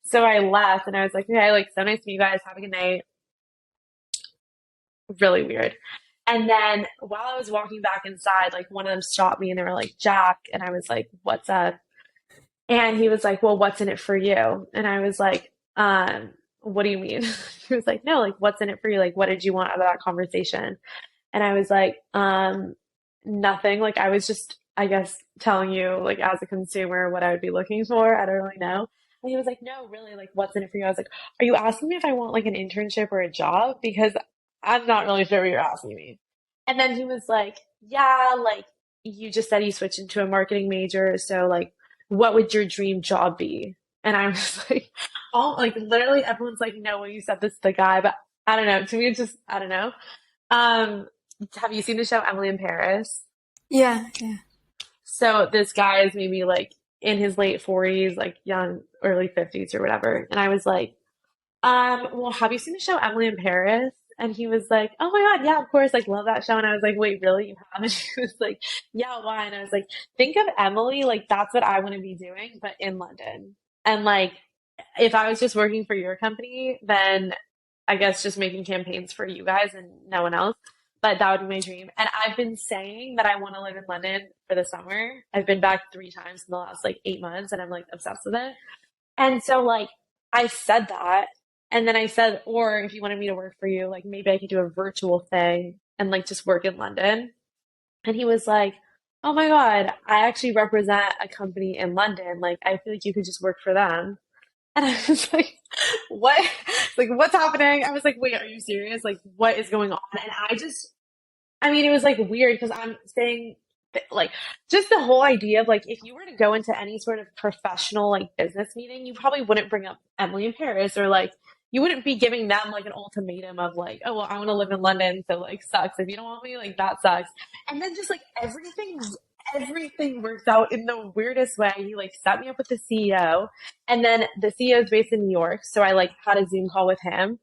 So I left and I was like, okay, like so nice to meet you guys. Have a good night. Really weird. And then while I was walking back inside, like one of them stopped me and they were like, Jack. And I was like, what's up? And he was like, well, what's in it for you? And I was like, what do you mean? He was like, no, like, what's in it for you? Like, what did you want out of that conversation? And I was like, nothing. Like, I was just, I guess, telling you, like, as a consumer, what I would be looking for. I don't really know. And he was like, no, really, like, what's in it for you? I was like, are you asking me if I want, like, an internship or a job? Because I'm not really sure what you're asking me. And then he was like, yeah, like, you just said you switched into a marketing major. So, like, what would your dream job be? And I was like, oh, like, literally everyone's like, no, well, you said this to the guy. But I don't know. To me, it's just, I don't know. Um, have you seen the show Emily in Paris? Yeah, yeah. So this guy is maybe like in his late 40s, like young, early 50s or whatever. And I was like, well, have you seen the show Emily in Paris? And he was like, oh my God, yeah, of course, like love that show. And I was like, wait, really? You have? And he was like, yeah, why? And I was like, think of Emily, like that's what I want to be doing, but in London. And like, if I was just working for your company, then I guess just making campaigns for you guys and no one else. But that would be my dream. And I've been saying that I want to live in London for the summer. I've been back 3 times in the last like 8 months and I'm like obsessed with it. And so like I said that. And then I said, or if you wanted me to work for you, like maybe I could do a virtual thing and like just work in London. And he was like, oh my God, I actually represent a company in London. Like I feel like you could just work for them. And I was like, what? Like, what's happening? I was like, wait, are you serious? Like, what is going on? And I mean, it was like weird because I'm saying, like, just the whole idea of like, if you were to go into any sort of professional, like, business meeting, you probably wouldn't bring up Emily in Paris, or like, you wouldn't be giving them like an ultimatum of like, oh, well, I want to live in London. So, like, sucks. If you don't want me, like, that sucks. And then just like everything works out in the weirdest way. He like set me up with the CEO, and then the CEO is based in New York. So I like had a Zoom call with him.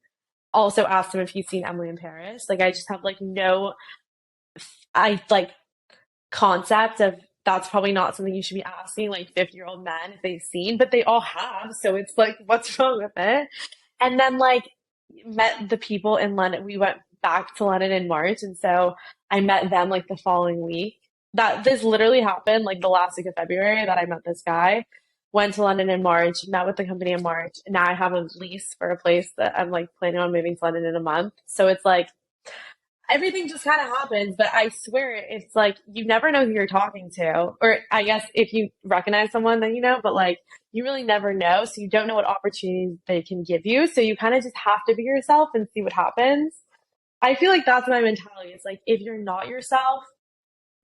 Also asked him if he's seen Emily in Paris. Like, I just have like no, I like concept of that's probably not something you should be asking like 50-year-old men if they've seen, but they all have. So it's like, what's wrong with it? And then like met the people in London. We went back to London in March. And so I met them like the following week. That this literally happened like the last week of February that I met this guy. Went to London in March, met with the company in March. And now I have a lease for a place that I'm like planning on moving to London in a month. So it's like everything just kind of happens, but I swear it's like you never know who you're talking to. Or I guess if you recognize someone, then you know, but like you really never know. So you don't know what opportunities they can give you. So you kind of just have to be yourself and see what happens. I feel like that's my mentality. It's like if you're not yourself,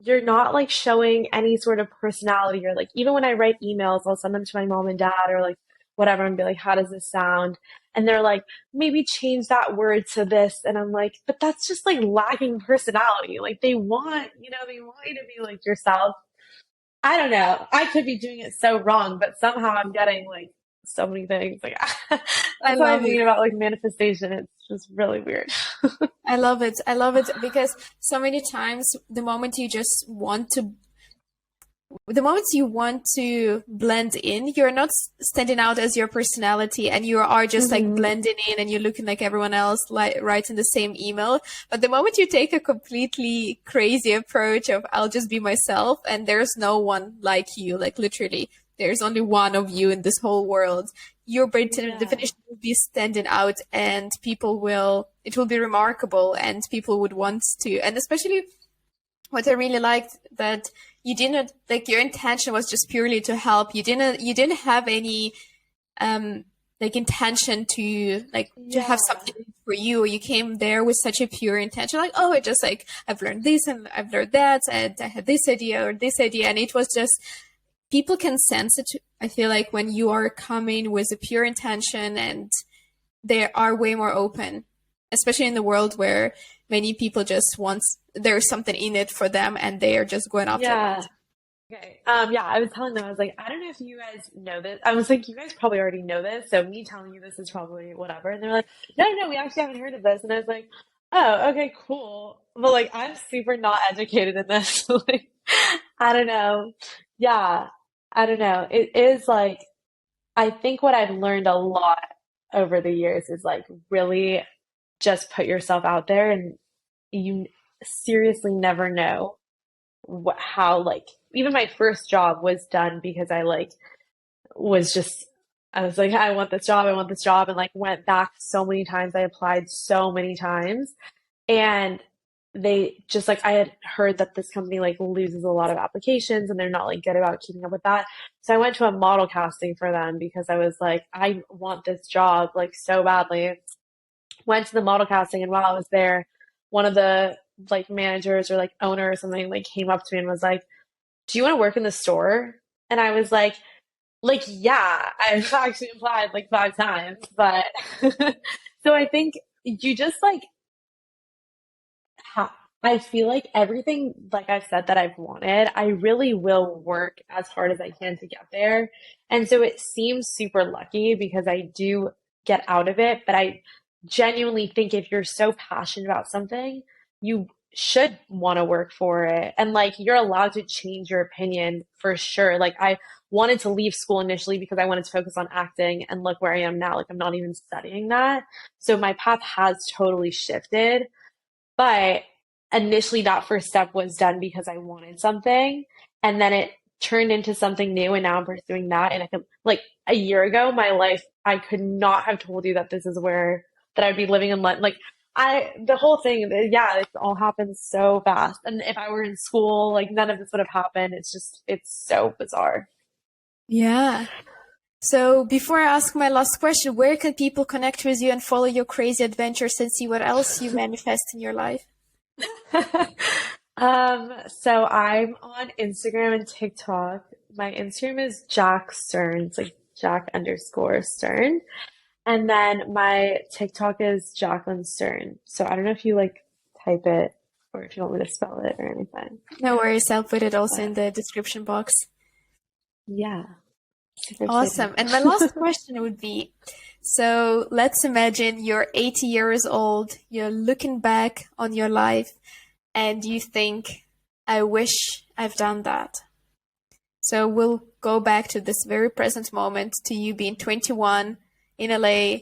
you're not like showing any sort of personality, or like even when I write emails, I'll send them to my mom and dad or like whatever and be like, how does this sound? And they're like, maybe change that word to this. And I'm like, but that's just like lacking personality. Like they want you to be like yourself. I don't know. I could be doing it so wrong, but somehow I'm getting like so many things. Like I that's why I'm love it. thinking about like manifestation. It's just really weird. I love it. I love it because so many times the moment you want to blend in, you're not standing out as your personality and you are just like Hmm. blending in and you're looking like everyone else, like writing the same email. But the moment you take a completely crazy approach of I'll just be myself and there's no one like you, like literally, there's only one of you in this whole world, your by Yeah. definition will be standing out and it will be remarkable and people would want to, and especially what I really liked that you didn't like your intention was just purely to help. You didn't have any um like intention to to have Yeah. something for you. You came there with such a pure intention, like, oh, it just like I've learned this and I've learned that and I had this idea or this idea, and it was just people can sense it. I feel like when you are coming with a pure intention and they are way more open, especially in the world where many people just want there's something in it for them and they are just going after that. Yeah. Okay. Yeah, I was telling them, I was like, I don't know if you guys know this. I was like, you guys probably already know this, so me telling you this is probably whatever. And they're like, no, no, we actually haven't heard of this. And I was like, oh, okay, cool. But like, I'm super not educated in this. Like, I don't know. Yeah, I don't know. It is like, I think what I've learned a lot over the years is like really just put yourself out there and you seriously never know how like even my first job was done because I like was just I was like I want this job, I want this job, and like went back so many times. I applied so many times, and they just like I had heard that this company like loses a lot of applications and they're not like good about keeping up with that. So I went to a model casting for them because I was like I want this job like so badly. Went to the model casting, and while I was there, one of the like managers or like owner or something like came up to me and was like, do you want to work in the store? And I was like, yeah, I've actually applied like 5 times, but so I think you just like, I feel like everything, like I've said that I've wanted, I really will work as hard as I can to get there. And so it seems super lucky because I do get out of it, but I genuinely think if you're so passionate about something, you should want to work for it. And like you're allowed to change your opinion for sure. Like I wanted to leave school initially because I wanted to focus on acting, and look where I am now. Like I'm not even studying that. So my path has totally shifted. But initially, that first step was done because I wanted something, and then it turned into something new, and now I'm pursuing that. And I could, like a year ago, my life, I could not have told you that this is where that I'd be living in London. Like the whole thing, yeah, it all happened so fast. And if I were in school, like none of this would have happened. It's so bizarre. Yeah. So before I ask my last question, where can people connect with you and follow your crazy adventures and see what else you manifest in your life? So I'm on Instagram and TikTok. My Instagram is Jac Stern. It's like Jac_Stern. And then my TikTok is Jacqueline Stern. So I don't know if you like type it or if you want me to spell it or anything. No worries, I'll put it also in But the description box. yeah, super excited. Awesome. And my last question would be, so let's imagine you're 80 years old, you're looking back on your life, and you think, I wish I've done that. So we'll go back to this very present moment to you being 21 in LA,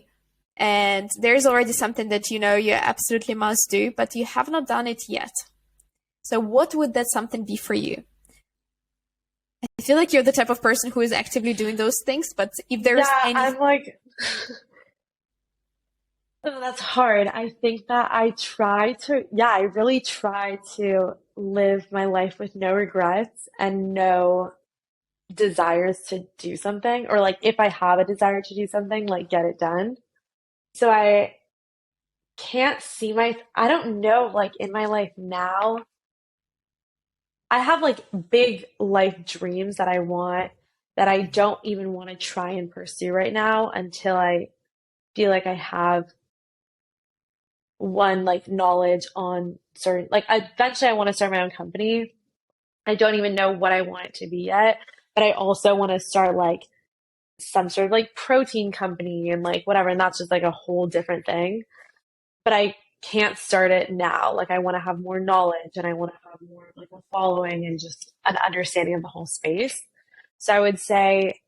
and there's already something that you know you absolutely must do, but you have not done it yet. So what would that something be for you? I feel like you're the type of person who is actively doing those things, but if there's Yeah, any, I'm like, oh, that's hard. I think that yeah, I really try to live my life with no regrets and no desires to do something, or like if I have a desire to do something, like get it done. So I can't see I don't know, like in my life now, I have like big life dreams that I want that I don't even want to try and pursue right now until I feel like I have one like knowledge on certain like eventually I want to start my own company. I don't even know what I want it to be yet, but I also want to start like some sort of like protein company and like whatever. And that's just like a whole different thing. But I can't start it now. Like I want to have more knowledge and I want to have more like a following and just an understanding of the whole space. So I would say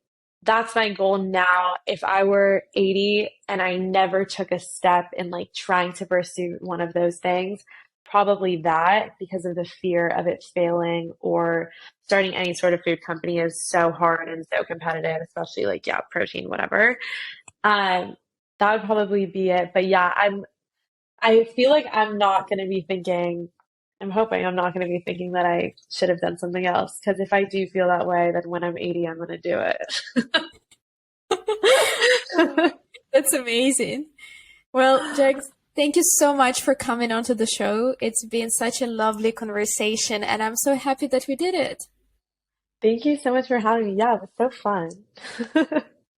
that's my goal now. If I were 80 and I never took a step in like trying to pursue one of those things, probably that, because of the fear of it failing, or starting any sort of food company is so hard and so competitive, especially like, yeah, protein, whatever. Um, that would probably be it. But yeah, I feel like I'm hoping I'm not going to be thinking that I should have done something else. Because if I do feel that way, then when I'm 80, I'm going to do it. That's amazing. Well, Jack, thank you so much for coming onto the show. It's been such a lovely conversation, and I'm so happy that we did it. Thank you so much for having me. Yeah, it was so fun.